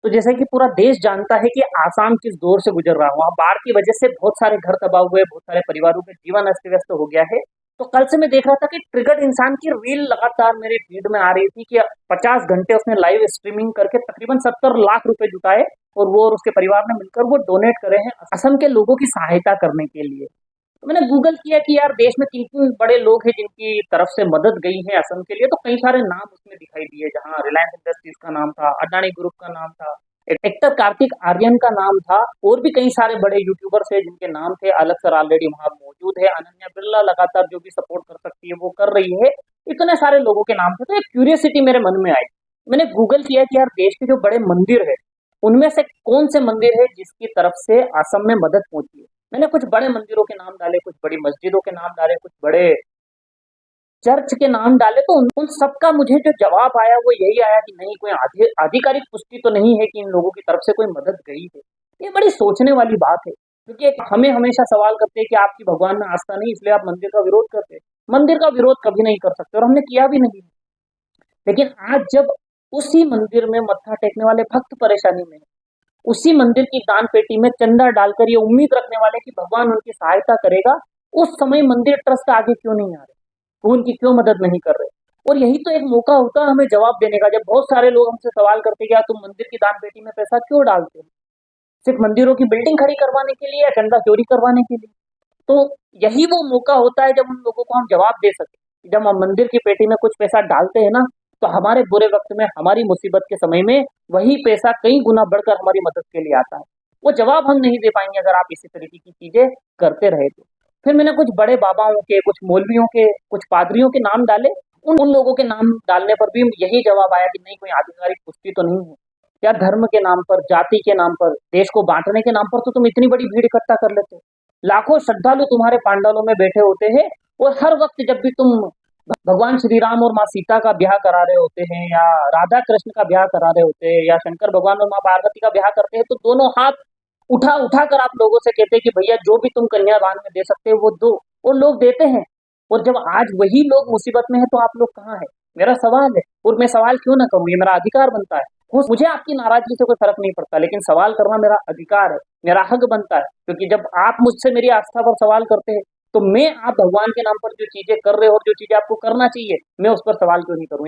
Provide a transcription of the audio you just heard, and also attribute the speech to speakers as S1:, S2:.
S1: तो जैसे कि पूरा देश जानता है कि आसाम किस दौर से गुजर रहा है, वहाँ बाढ़ की वजह से बहुत सारे घर तबाह हुए, बहुत सारे परिवारों के जीवन अस्त-व्यस्त हो गया है। तो कल से मैं देख रहा था कि ट्रिगर्ड इंसान की रील लगातार मेरे फीड में आ रही थी कि 50 घंटे उसने लाइव स्ट्रीमिंग करके तकरीबन 70 लाख रुपए जुटाए और वो और उसके परिवार ने मिलकर वो डोनेट करे हैं असम के लोगों की सहायता करने के लिए। तो मैंने गूगल किया कि यार देश में किन किन बड़े लोग हैं जिनकी तरफ से मदद गई है असम के लिए, तो कई सारे नाम उसमें दिखाई दिए, जहां रिलायंस इंडस्ट्रीज का नाम था, अडानी ग्रुप का नाम था, एक्टर कार्तिक आर्यन का नाम था, और भी कई सारे बड़े यूट्यूबर्स है जिनके नाम थे। अलग सर ऑलरेडी वहां मौजूद है, अनन्या बिरला लगातार जो भी सपोर्ट कर सकती है वो कर रही है। इतने सारे लोगों के नाम थे, तो एक क्यूरियोसिटी मेरे मन में आई। मैंने गूगल किया कि यार देश के जो बड़े मंदिर है उनमें से कौन से मंदिर है जिसकी तरफ से असम में मदद पहुंची है। मैंने कुछ बड़े मंदिरों के नाम डाले, कुछ बड़ी मस्जिदों के नाम डाले, कुछ बड़े चर्च के नाम डाले, तो उन सबका मुझे जो जवाब आया वो यही आया कि नहीं, कोई आधिकारिक पुष्टि तो नहीं है कि इन लोगों की तरफ से कोई मदद गई है। ये बड़ी सोचने वाली बात है, क्योंकि हमें हमेशा सवाल करते हैं कि आपकी भगवान में आस्था नहीं इसलिए आप मंदिर का विरोध करते हैं। मंदिर का विरोध कभी नहीं कर सकते और हमने किया भी नहीं। लेकिन आज जब उसी मंदिर में मत्था टेकने वाले भक्त परेशानी में हैं, उसी मंदिर की दान पेटी में चंदा डालकर ये उम्मीद रखने वाले कि भगवान उनकी सहायता करेगा, उस समय मंदिर ट्रस्ट आगे क्यों नहीं आ रहे, वो उनकी क्यों मदद नहीं कर रहे। और यही तो एक मौका होता है हमें जवाब देने का, जब बहुत सारे लोग हमसे सवाल करते हैं कि यार तुम मंदिर की दान पेटी में पैसा क्यों डालते हो, सिर्फ मंदिरों की बिल्डिंग खड़ी करवाने के लिए या चंदा चोरी करवाने के लिए। तो यही वो मौका होता है जब उन लोगों को हम जवाब दे सके। जब हम मंदिर की पेटी में कुछ पैसा डालते हैं ना, तो हमारे बुरे वक्त में, हमारी मुसीबत के समय में वही पैसा कई गुना बढ़कर हमारी मदद के लिए आता है। वो जवाब हम नहीं दे पाएंगे अगर आप इसी तरीके की चीजें करते रहे तो। फिर मैंने कुछ बड़े बाबाओं के, कुछ मौलवियों के, कुछ पादरियों के नाम डाले। उन लोगों के नाम डालने पर भी यही जवाब आया कि नहीं, कोई आधिकारिक पुष्टि तो नहीं है। या धर्म के नाम पर, जाति के नाम पर, देश को बांटने के नाम पर तो तुम इतनी बड़ी भीड़ इकट्ठा कर लेते हो। लाखों श्रद्धालु तुम्हारे पांडालों में बैठे होते हैं, और हर वक्त जब भी तुम भगवान श्री राम और माँ सीता का ब्याह करा रहे होते हैं, या राधा कृष्ण का ब्याह करा रहे होते हैं, या शंकर भगवान और माँ पार्वती का ब्याह करते हैं, तो दोनों हाथ उठा उठा कर आप लोगों से कहते हैं कि भैया जो भी तुम कन्यादान में दे सकते हो वो दो, और लोग देते हैं। और जब आज वही लोग मुसीबत में है तो आप लोग कहाँ है, मेरा सवाल है। और मैं सवाल क्यों ना करूं, ये मेरा अधिकार बनता है। मुझे आपकी नाराजगी से कोई फर्क नहीं पड़ता, लेकिन सवाल करना मेरा अधिकार है, मेरा हक बनता है। क्योंकि जब आप मुझसे मेरी आस्था पर सवाल करते हैं, तो मैं आप भगवान के नाम पर जो चीजें कर रहे हो और जो चीजें आपको करना चाहिए, मैं उस पर सवाल क्यों नहीं करूं।